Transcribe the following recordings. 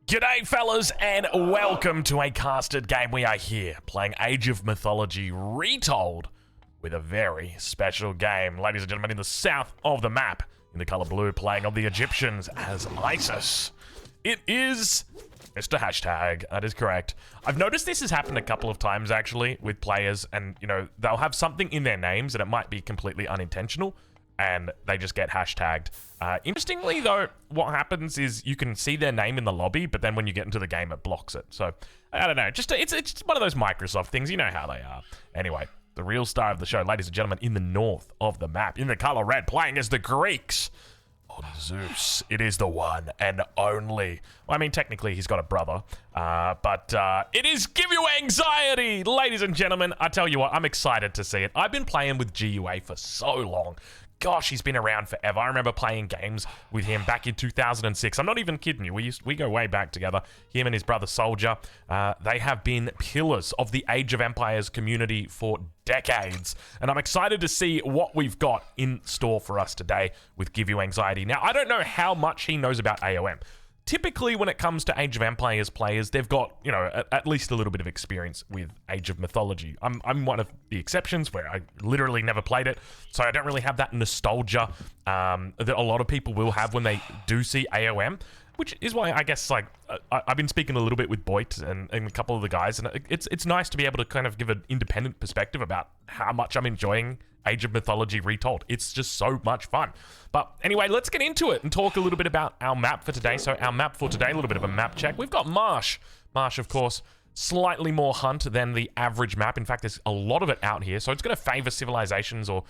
G'day fellas and welcome to a casted game. We are here playing Age of Mythology Retold with a very special game. Ladies and gentlemen, in the south of the map, in the color blue, playing on the Egyptians as Isis. It is Mr. Hashtag, that is correct. I've noticed this has happened a couple of times actually with players, and you know, they'll have something in their names and it might be completely unintentional and they just get hashtagged. Interestingly though, what happens is you can see their name in the lobby, but then when you get into the game, it blocks it. So, I don't know, it's just one of those Microsoft things, you know how they are. Anyway, the real star of the show, ladies and gentlemen, in the north of the map, in the color red, playing as the Greeks. On Zeus, it is the one and only. Well, I mean, technically he's got a brother, but it is Give You Anxiety, ladies and gentlemen. I tell you what, I'm excited to see it. I've been playing with GUA for so long. Gosh, he's been around forever. I remember playing games with him back in 2006. I'm not even kidding you. We go way back together. Him and his brother Soldier. They have been pillars of the Age of Empires community for decades. And I'm excited to see what we've got in store for us today with Give You Anxiety. Now, I don't know how much he knows about AoM. Typically, when it comes to Age of Empires players, they've got, you know, at least a little bit of experience with Age of Mythology. I'm one of the exceptions where I literally never played it, so I don't really have that nostalgia that a lot of people will have when they do see AoM, which is why I guess, like, I've been speaking a little bit with Boit and a couple of the guys, and it's nice to be able to kind of give an independent perspective about how much I'm enjoying Age of Mythology Retold. It's just so much fun. But anyway, let's get into it and talk a little bit about our map for today. So our map for today, a little bit of a map check. We've got Marsh. Marsh, of course, slightly more hunt than the average map. In fact, there's a lot of it out here. So it's going to favor civilizations or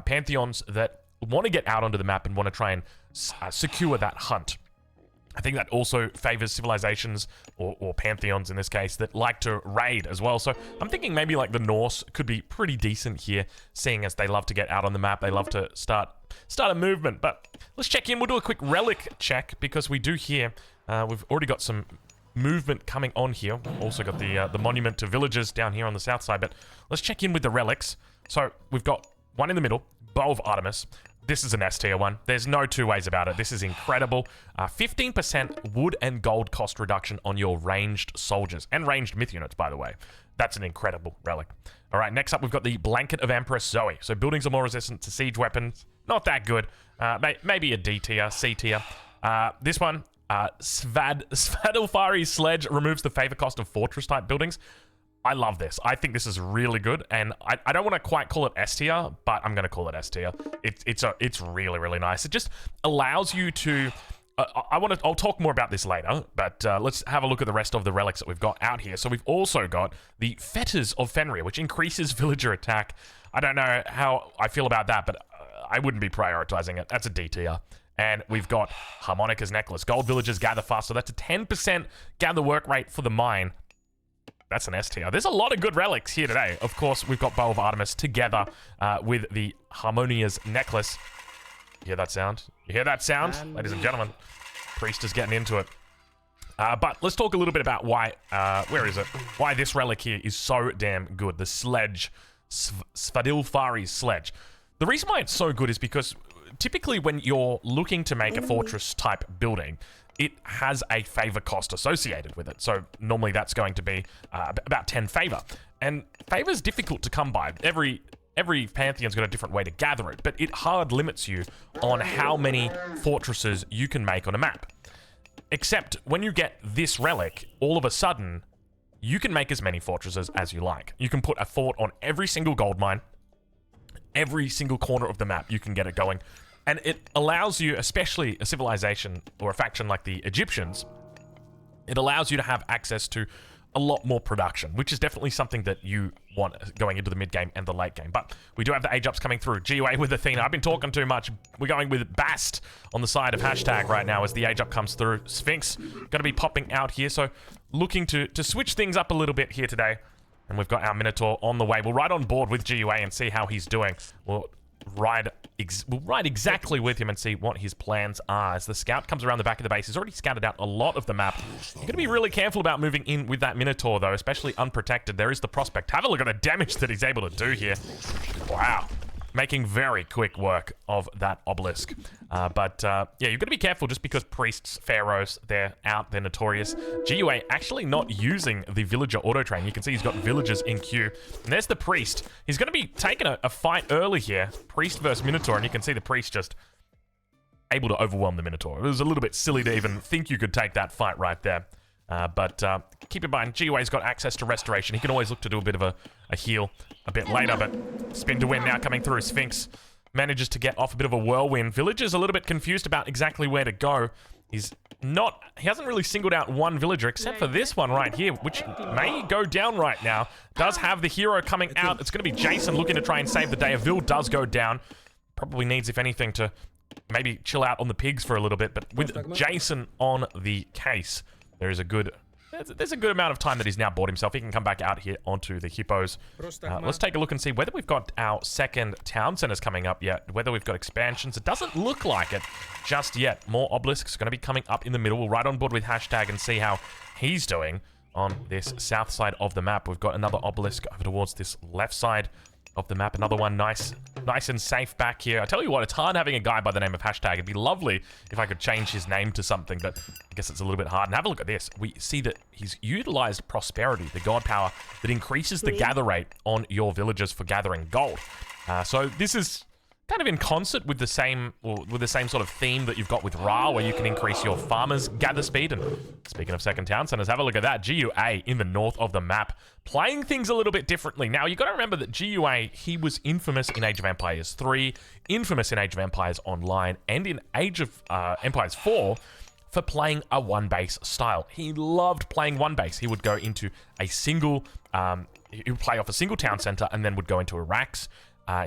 pantheons that want to get out onto the map and want to try and secure that hunt. I think that also favors civilizations, or pantheons in this case, that like to raid as well. So I'm thinking maybe like the Norse could be pretty decent here, seeing as they love to get out on the map. They love to start a movement. But let's check in. We'll do a quick relic check because we do here. We've already got some movement coming on here. Also got the monument to villagers down here on the south side. But let's check in with the relics. So we've got one in the middle, Bow of Artemis. This is an S tier one. There's no two ways about it. This is incredible. 15% wood and gold cost reduction on your ranged soldiers and ranged myth units, by the way. That's an incredible relic. All right, next up, we've got the Blanket of Empress Zoe. So buildings are more resistant to siege weapons. Not that good. Maybe a D tier, C tier. This one, Svadilfari's Sledge removes the favor cost of fortress type buildings. I love this. I think this is really good, and I don't want to quite call it S tier, but I'm going to call it S tier. It's really, really nice. It just allows you to... I'll talk more about this later, but let's have a look at the rest of the relics that we've got out here. So we've also got the Fetters of Fenrir, which increases villager attack. I don't know how I feel about that, but I wouldn't be prioritizing it. That's a D tier. And we've got Harmonica's Necklace. Gold villagers gather faster. That's a 10% gather work rate for the mine. That's an S tier. There's a lot of good relics here today. Of course, we've got Bow of Artemis together with the Harmonia's Necklace. You hear that sound? You hear that sound? Ladies and gentlemen, Priest is getting into it. But let's talk a little bit about why, where is it? Why this relic here is so damn good. The Sledge, Svadilfari's Sledge. The reason why it's so good is because typically when you're looking to make a fortress type building, it has a favor cost associated with it. So normally that's going to be about 10 favor. And favor is difficult to come by. Every pantheon's got a different way to gather it, but it hard limits you on how many fortresses you can make on a map. Except when you get this relic, all of a sudden, you can make as many fortresses as you like. You can put a fort on every single gold mine, every single corner of the map, you can get it going. And it allows you, especially a civilization or a faction like the Egyptians, it allows you to have access to a lot more production, which is definitely something that you want going into the mid game and the late game. But we do have the age ups coming through. GUA with Athena. I've been talking too much. We're going with Bast on the side of hashtag right now as the age up comes through. Sphinx going to be popping out here. So looking to switch things up a little bit here today. And we've got our Minotaur on the way. We'll ride on board with GUA and see how he's doing. We'll ride exactly with him and see what his plans are. As the scout comes around the back of the base, he's already scouted out a lot of the map. You're going to be really careful about moving in with that Minotaur, though, especially unprotected. There is the prospect. Have a look at the damage that he's able to do here. Wow. making very quick work of that obelisk. Yeah, you've got to be careful just because priests, pharaohs, they're out, they're notorious. GUA actually not using the villager auto-train. You can see he's got villagers in queue. And there's the priest. He's going to be taking a fight early here. Priest versus Minotaur, and you can see the priest just able to overwhelm the Minotaur. It was a little bit silly to even think you could take that fight right there. Keep in mind, GUA's got access to restoration. He can always look to do a bit of a heal a bit later, but spin to win now coming through. Sphinx manages to get off a bit of a whirlwind. Villager's a little bit confused about exactly where to go. He hasn't really singled out one villager except for this one right here, which may go down right now. Does have the hero coming out. It's going to be Jason looking to try and save the day. A Vil does go down. Probably needs, if anything, to maybe chill out on the pigs for a little bit, but with Jason on the case, there's a good amount of time that he's now bought himself. He can come back out here onto the hippos. Let's take a look and see whether we've got our second town centers coming up yet, whether we've got expansions. It doesn't look like it just yet. More obelisks going to be coming up in the middle. We'll ride on board with Hashtag and see how he's doing on this south side of the map. We've got another obelisk over towards this left side of the map. Another one nice and safe back here. I tell you what, it's hard having a guy by the name of Hashtag. It'd be lovely if I could change his name to something, but I guess it's a little bit hard. And have a look at this. We see that he's utilized prosperity, the god power that increases the gather rate on your villagers for gathering gold. So this is kind of in concert with the same sort of theme that you've got with Ra, where you can increase your farmers' gather speed. And speaking of second town centers, have a look at that. GUA in the north of the map, playing things a little bit differently. Now, you've got to remember that GUA, he was infamous in Age of Empires 3, infamous in Age of Empires Online, and in Age of Empires 4 for playing a one-base style. He loved playing one-base. He would go into a single, he would play off a single town center and then would go into a racks.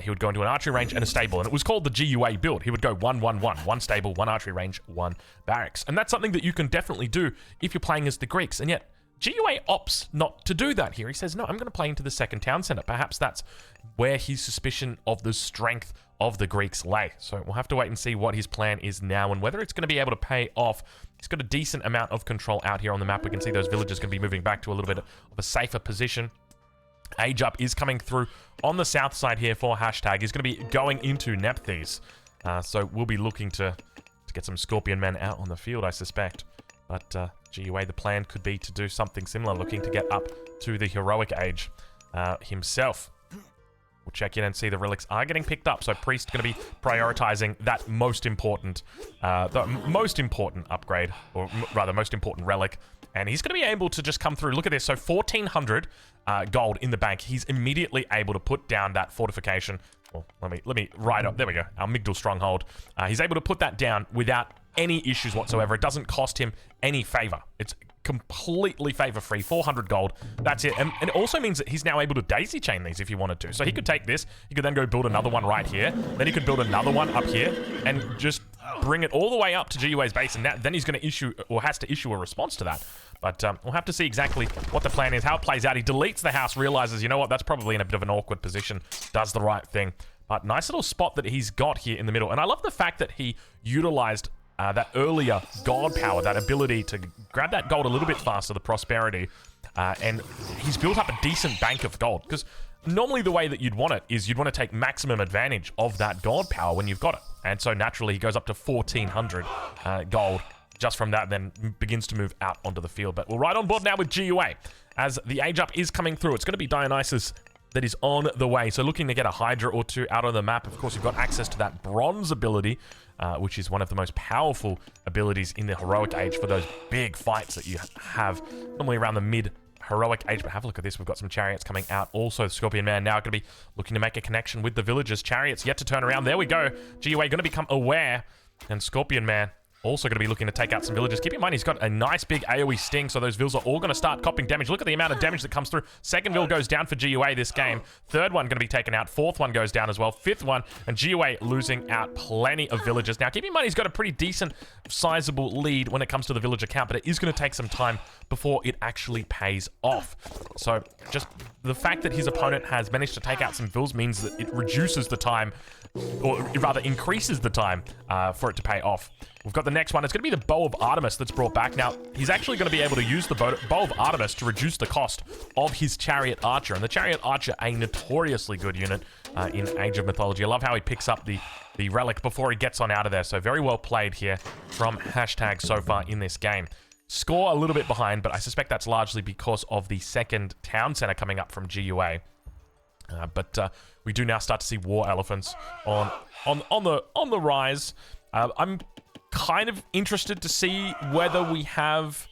He would go into an archery range and a stable, and it was called the GUA build. He would go 1-1-1, one stable, one archery range, one barracks. And that's something that you can definitely do if you're playing as the Greeks. And yet, GUA opts not to do that here. He says, no, I'm going to play into the second town center. Perhaps that's where his suspicion of the strength of the Greeks lay. So we'll have to wait and see what his plan is now and whether it's going to be able to pay off. He's got a decent amount of control out here on the map. We can see those villagers going to be moving back to a little bit of a safer position. Age Up is coming through on the south side here for Hashtag. He's going to be going into Nephthys. So we'll be looking to get some Scorpion men out on the field, I suspect. But GUA, the plan could be to do something similar, looking to get up to the Heroic Age himself. We'll check in and see the relics are getting picked up. So Priest going to be prioritizing that most important upgrade, or rather most important relic. And he's going to be able to just come through. Look at this. So 1,400 gold in the bank. He's immediately able to put down that fortification. Well, let me ride up. There we go. Our Migdal stronghold. He's able to put that down without any issues whatsoever. It doesn't cost him any favor. It's completely favor-free. 400 gold. That's it. And it also means that he's now able to daisy chain these if he wanted to. So he could take this. He could then go build another one right here. Then he could build another one up here and just bring it all the way up to GUA's base. And then he's going to issue, or has to issue, a response to that. But we'll have to see exactly what the plan is, how it plays out. He deletes the house, realizes, you know what, that's probably in a bit of an awkward position, does the right thing. But nice little spot that he's got here in the middle. And I love the fact that he utilized that earlier god power, that ability to grab that gold a little bit faster, the prosperity. And he's built up a decent bank of gold. Because normally the way that you'd want it is you'd want to take maximum advantage of that god power when you've got it. And so naturally he goes up to 1,400 gold. Just from that, then begins to move out onto the field. But we'll ride on board now with GUA as the Age Up is coming through. It's going to be Dionysus that is on the way. So looking to get a Hydra or two out on the map. Of course, you've got access to that Bronze ability, which is one of the most powerful abilities in the Heroic Age for those big fights that you have normally around the mid-Heroic Age. But have a look at this. We've got some chariots coming out. Also, Scorpion Man now going to be looking to make a connection with the villagers. Chariots yet to turn around. There we go. GUA going to become aware. And Scorpion Man also going to be looking to take out some villagers. Keep in mind, he's got a nice big AoE sting, so those Vils are all going to start copping damage. Look at the amount of damage that comes through. Second Vil goes down for GUA this game. Third one going to be taken out. Fourth one goes down as well. Fifth one, and GUA losing out plenty of villagers. Now, keep in mind, he's got a pretty decent, sizable lead when it comes to the villager count, but it is going to take some time before it actually pays off. So, just the fact that his opponent has managed to take out some Vils means that it reduces the time, or rather increases the time for it to pay off. We've got the next one. It's going to be the Bow of Artemis that's brought back. Now, he's actually going to be able to use the Bow of Artemis to reduce the cost of his Chariot Archer. And the Chariot Archer, a notoriously good unit. in Age of Mythology. I love how he picks up the relic before he gets on out of there. So very well played here from Hashtag so far in this game. Score a little bit behind, but I suspect that's largely because of the second town center coming up from GUA. But we do now start to see war elephants on the rise. I'm kind of interested to see whether we have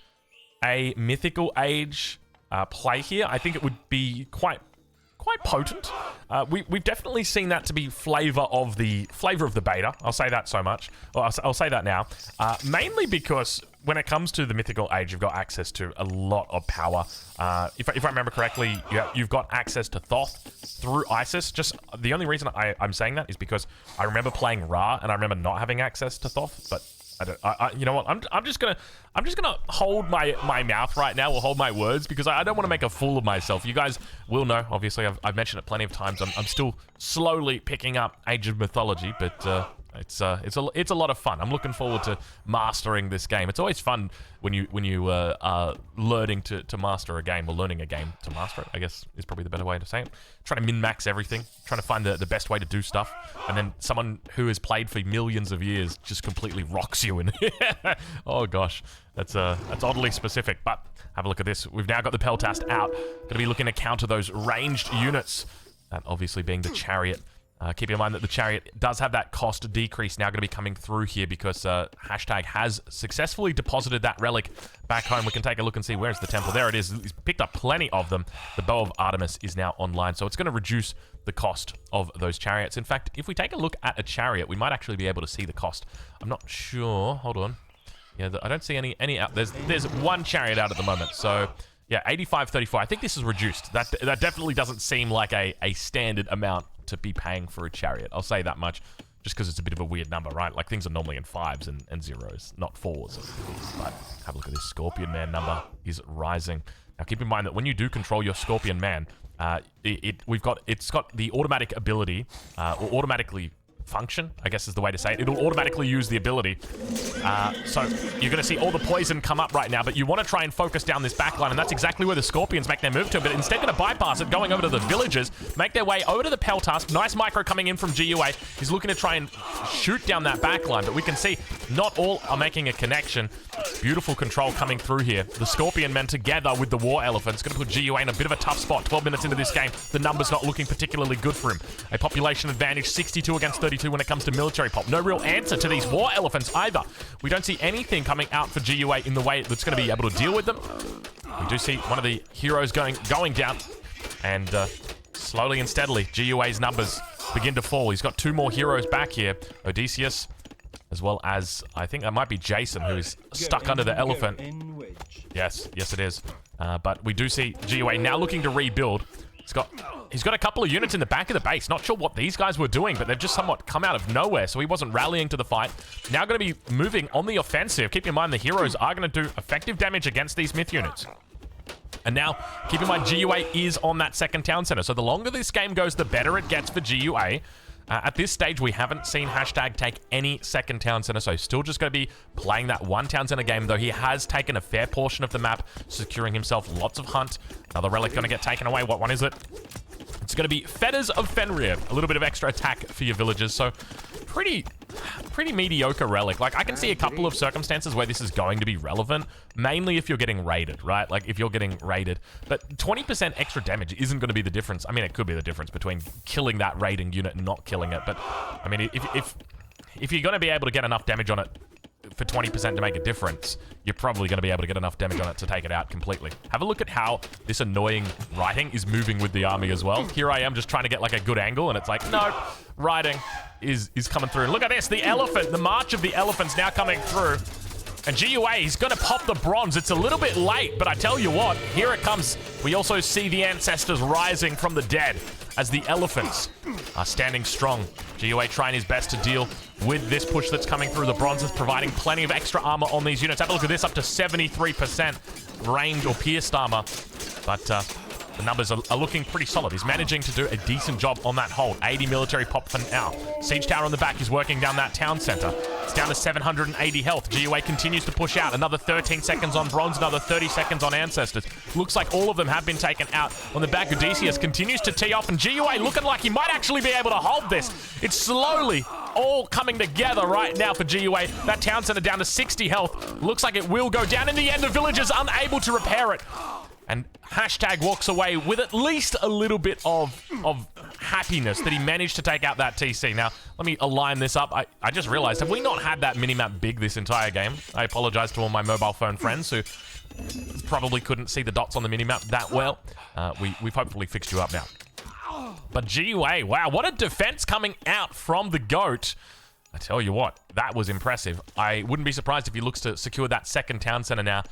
a mythical age play here. I think it would be quite potent. We've definitely seen that to be flavor of the beta. I'll say that so much. Or I'll say that now. Mainly because when it comes to the mythical age, you've got access to a lot of power. If I remember correctly, you've got access to Thoth through Isis. Just the only reason I'm saying that is because I remember playing Ra and I remember not having access to Thoth, but you know what? I'm just gonna hold my mouth right now, or hold my words, because I don't want to make a fool of myself. You guys will know, obviously, I've mentioned it plenty of times. I'm still slowly picking up Age of Mythology, but it's a lot of fun. I'm looking forward to mastering this game. It's always fun when you are learning to master a game, or learning a game to master it, I guess is probably the better way to say it. Trying to min-max everything, trying to find the best way to do stuff, and then someone who has played for millions of years just completely rocks you in. Oh gosh, that's oddly specific, but have a look at this. We've now got the Peltast out. Going to be looking to counter those ranged units, that obviously being the chariot. Keep in mind that the chariot does have that cost decrease now going to be coming through here, because Hashtag has successfully deposited that relic back home. We can take a look and see where's the temple. There it is. He's picked up plenty of them. The Bow of Artemis is now online, so it's going to reduce the cost of those chariots. In fact, if we take a look at a chariot, we might actually be able to see the cost. I'm not sure. Hold on. Yeah, I don't see any out. There's one chariot out at the moment, so yeah, 85.34. I think this is reduced. That definitely doesn't seem like a standard amount to be paying for a chariot. I'll say that much, just because it's a bit of a weird number, right? Like, things are normally in 5s and 0s, not 4s. But have a look at this. Scorpion Man number is rising. Now, keep in mind that when you do control your Scorpion Man, it's got the automatic ability, or automatically function, I guess is the way to say it. It'll automatically use the ability. So you're going to see all the poison come up right now, but you want to try and focus down this backline, and that's exactly where the Scorpions make their move to, but instead going to bypass it, going over to the villagers, make their way over to the Peltast. Nice micro coming in from GUA. He's looking to try and shoot down that backline, but we can see not all are making a connection. Beautiful control coming through here. The Scorpion Men together with the War Elephants going to put GUA in a bit of a tough spot. 12 minutes into this game, the numbers not looking particularly good for him. A population advantage, 62 against 32 when it comes to military pop. No real answer to these War Elephants either. We don't see anything coming out for GUA in the way that's going to be able to deal with them. We do see one of the heroes going down, and slowly and steadily, GUA's numbers begin to fall. He's got 2 more heroes back here. Odysseus, as well as, I think that might be Jason, who's stuck under the elephant. Yes, it is. But we do see GUA now looking to rebuild. He's got a couple of units in the back of the base. Not sure what these guys were doing, but they've just somewhat come out of nowhere, so he wasn't rallying to the fight. Now going to be moving on the offensive. Keep in mind the heroes are going to do effective damage against these myth units. And now, keep in mind, GUA is on that second town center, so the longer this game goes, the better it gets for GUA. At this stage, we haven't seen Hashtag take any second town center, so still just going to be playing that one town center game, though he has taken a fair portion of the map, securing himself lots of hunt. Another relic going to get taken away. What one is it? It's going to be Fetters of Fenrir. A little bit of extra attack for your villagers, so pretty mediocre relic. Like, I can see a couple of circumstances where this is going to be relevant, mainly if you're getting raided, right? Like, if you're getting raided. But 20% extra damage isn't going to be the difference. I mean, it could be the difference between killing that raiding unit and not killing it. But, I mean, if you're going to be able to get enough damage on it for 20% to make a difference, you're probably going to be able to get enough damage on it to take it out completely. Have a look at how this annoying writing is moving with the army as well. Here I am just trying to get like a good angle, and it's like, no, writing is coming through. And look at this, the elephant, the march of the elephants now coming through. And GUA, he's going to pop the bronze. It's a little bit late, but I tell you what, here it comes. We also see the ancestors rising from the dead as the elephants are standing strong. GUA trying his best to deal with this push that's coming through. The bronze is providing plenty of extra armor on these units. Have a look at this, up to 73% range or pierced armor. But the numbers are looking pretty solid. He's managing to do a decent job on that hold. 80 military pop for now. Siege tower on the back is working down that town center. It's down to 780 health. GUA continues to push out. Another 13 seconds on Bronze, another 30 seconds on Ancestors. Looks like all of them have been taken out. On the back, Odysseus continues to tee off, and GUA looking like he might actually be able to hold this. It's slowly all coming together right now for GUA. That town center down to 60 health. Looks like it will go down in the end. The villagers unable to repair it. And Hashtag walks away with at least a little bit of happiness that he managed to take out that TC. Now, let me align this up. I just realized, have we not had that minimap big this entire game? I apologize to all my mobile phone friends who probably couldn't see the dots on the minimap that well. We've hopefully fixed you up now. But GUA, wow, what a defense coming out from the GOAT. I tell you what, that was impressive. I wouldn't be surprised if he looks to secure that second town center now.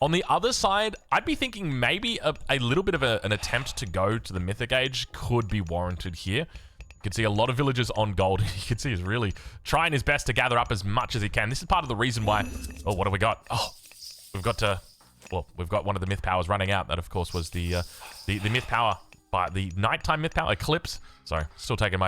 On the other side, I'd be thinking maybe a little bit of an attempt to go to the Mythic Age could be warranted here. You can see a lot of villagers on gold. You can see he's really trying his best to gather up as much as he can. This is part of the reason why... Oh, what have we got? Oh, we've got to... Well, we've got one of the myth powers running out. That, of course, was the myth power... by the nighttime myth power eclipse. Sorry, still taking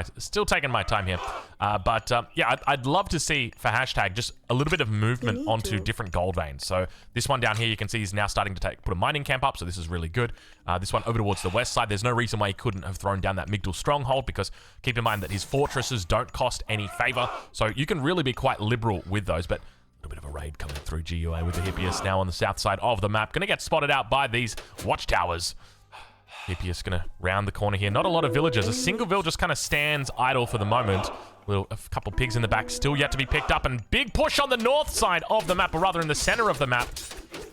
my time here. Yeah, I'd love to see for Hashtag just a little bit of movement onto different gold veins. So this one down here, you can see he's now starting to put a mining camp up. So this is really good. This one over towards the west side, there's no reason why he couldn't have thrown down that Migdal stronghold, because keep in mind that his fortresses don't cost any favor. So you can really be quite liberal with those. But a bit of a raid coming through GUA with the Hippias now on the south side of the map. Going to get spotted out by these watchtowers. Hippias going to round the corner here. Not a lot of villagers. A single village just kind of stands idle for the moment. A couple pigs in the back still yet to be picked up. And big push on the north side of the map, or rather in the center of the map.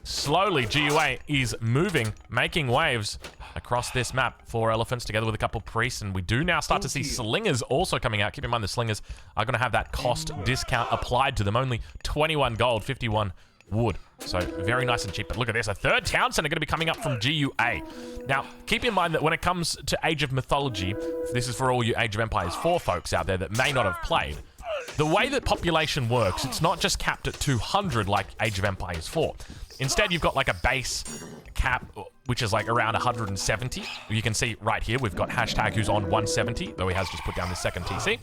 Slowly, GUA is moving, making waves across this map. 4 elephants together with a couple priests. And we do now start to see slingers also coming out. Keep in mind the slingers are going to have that cost discount applied to them. Only 21 gold, 51 wood. So very nice and cheap. But look at this, a third town center going to be coming up from GUA. Now, keep in mind that when it comes to Age of Mythology, this is for all you Age of Empires 4 folks out there that may not have played. The way that population works, it's not just capped at 200 like Age of Empires 4. Instead, you've got like a base cap, which is like around 170. You can see right here, we've got Hashtag who's on 170, though he has just put down the second TC.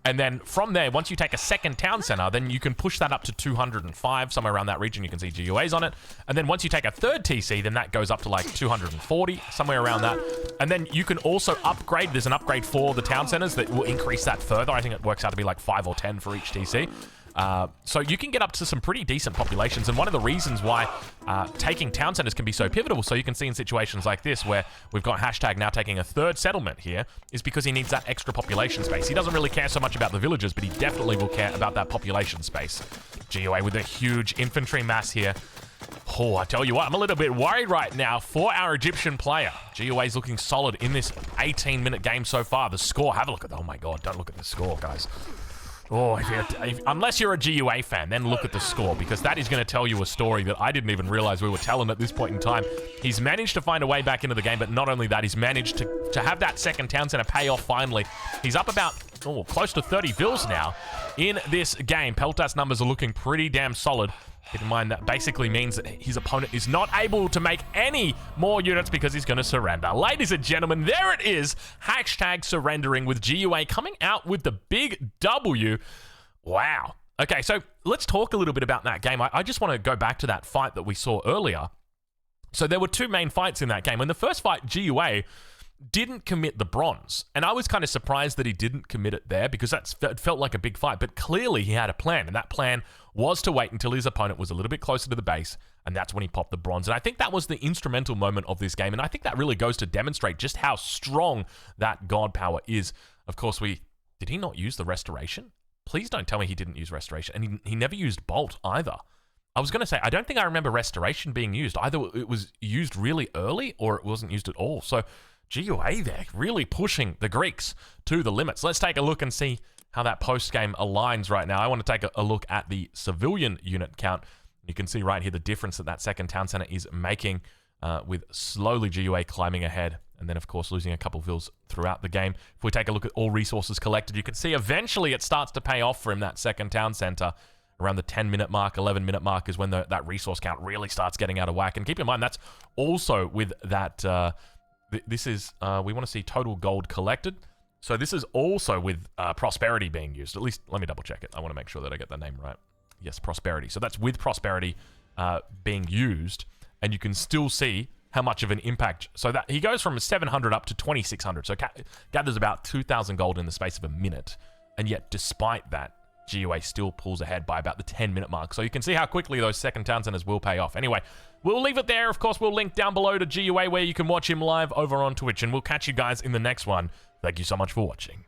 And then from there, once you take a second town center, then you can push that up to 205, somewhere around that region. You can see GUA's on it. And then once you take a third TC, then that goes up to like 240, somewhere around that. And then you can also upgrade. There's an upgrade for the town centers that will increase that further. I think it works out to be like 5 or 10 for each TC. So you can get up to some pretty decent populations, and one of the reasons why taking town centers can be so pivotal, so you can see in situations like this where we've got Hashtag now taking a third settlement here, is because he needs that extra population space. He doesn't really care so much about the villagers, but he definitely will care about that population space. GUA with a huge infantry mass here. Oh, I tell you what, I'm a little bit worried right now for our Egyptian player. GUA's looking solid in this 18-minute game so far. The score, have a look at, oh my god, don't look at the score, guys. Oh, unless you're a GUA fan, then look at the score, because that is going to tell you a story that I didn't even realize we were telling at this point in time. He's managed to find a way back into the game, but not only that, he's managed to have that second town center pay off finally. He's up about, close to 30 vills now in this game. Peltas numbers are looking pretty damn solid. Keep in mind that basically means that his opponent is not able to make any more units because he's going to surrender. Ladies and gentlemen, there it is. Hashtag surrendering with GUA coming out with the big W. Wow. Okay, so let's talk a little bit about that game. I just want to go back to that fight that we saw earlier. So there were 2 main fights in that game. In the first fight, GUA didn't commit the bronze. And I was kind of surprised that he didn't commit it there, because it felt like a big fight. But clearly he had a plan, and that plan was to wait until his opponent was a little bit closer to the base, and that's when he popped the bronze. And I think that was the instrumental moment of this game, and I think that really goes to demonstrate just how strong that god power is. Of course, did he not use the restoration? Please don't tell me he didn't use restoration. And he never used bolt either. I was going to say, I don't think I remember restoration being used. Either it was used really early, or it wasn't used at all. So GUA there, really pushing the Greeks to the limits. Let's take a look and see how that post-game aligns right now. I want to take a look at the civilian unit count. You can see right here the difference that second town center is making, with slowly GUA climbing ahead, and then, of course, losing a couple vills throughout the game. If we take a look at all resources collected, you can see eventually it starts to pay off for him, that second town center. Around the 10-minute mark, 11-minute mark is when that resource count really starts getting out of whack. And keep in mind, that's also with that... this is, we want to see total gold collected. So this is also with prosperity being used. At least, let me double check it. I want to make sure that I get the name right. Yes, prosperity. So that's with prosperity being used, and you can still see how much of an impact. So that he goes from 700 up to 2600. So gathers about 2,000 gold in the space of a minute, and yet despite that, GUA still pulls ahead by about the 10-minute mark. So you can see how quickly those second town centers will pay off. Anyway, we'll leave it there. Of course, we'll link down below to GUA where you can watch him live over on Twitch, and we'll catch you guys in the next one. Thank you so much for watching.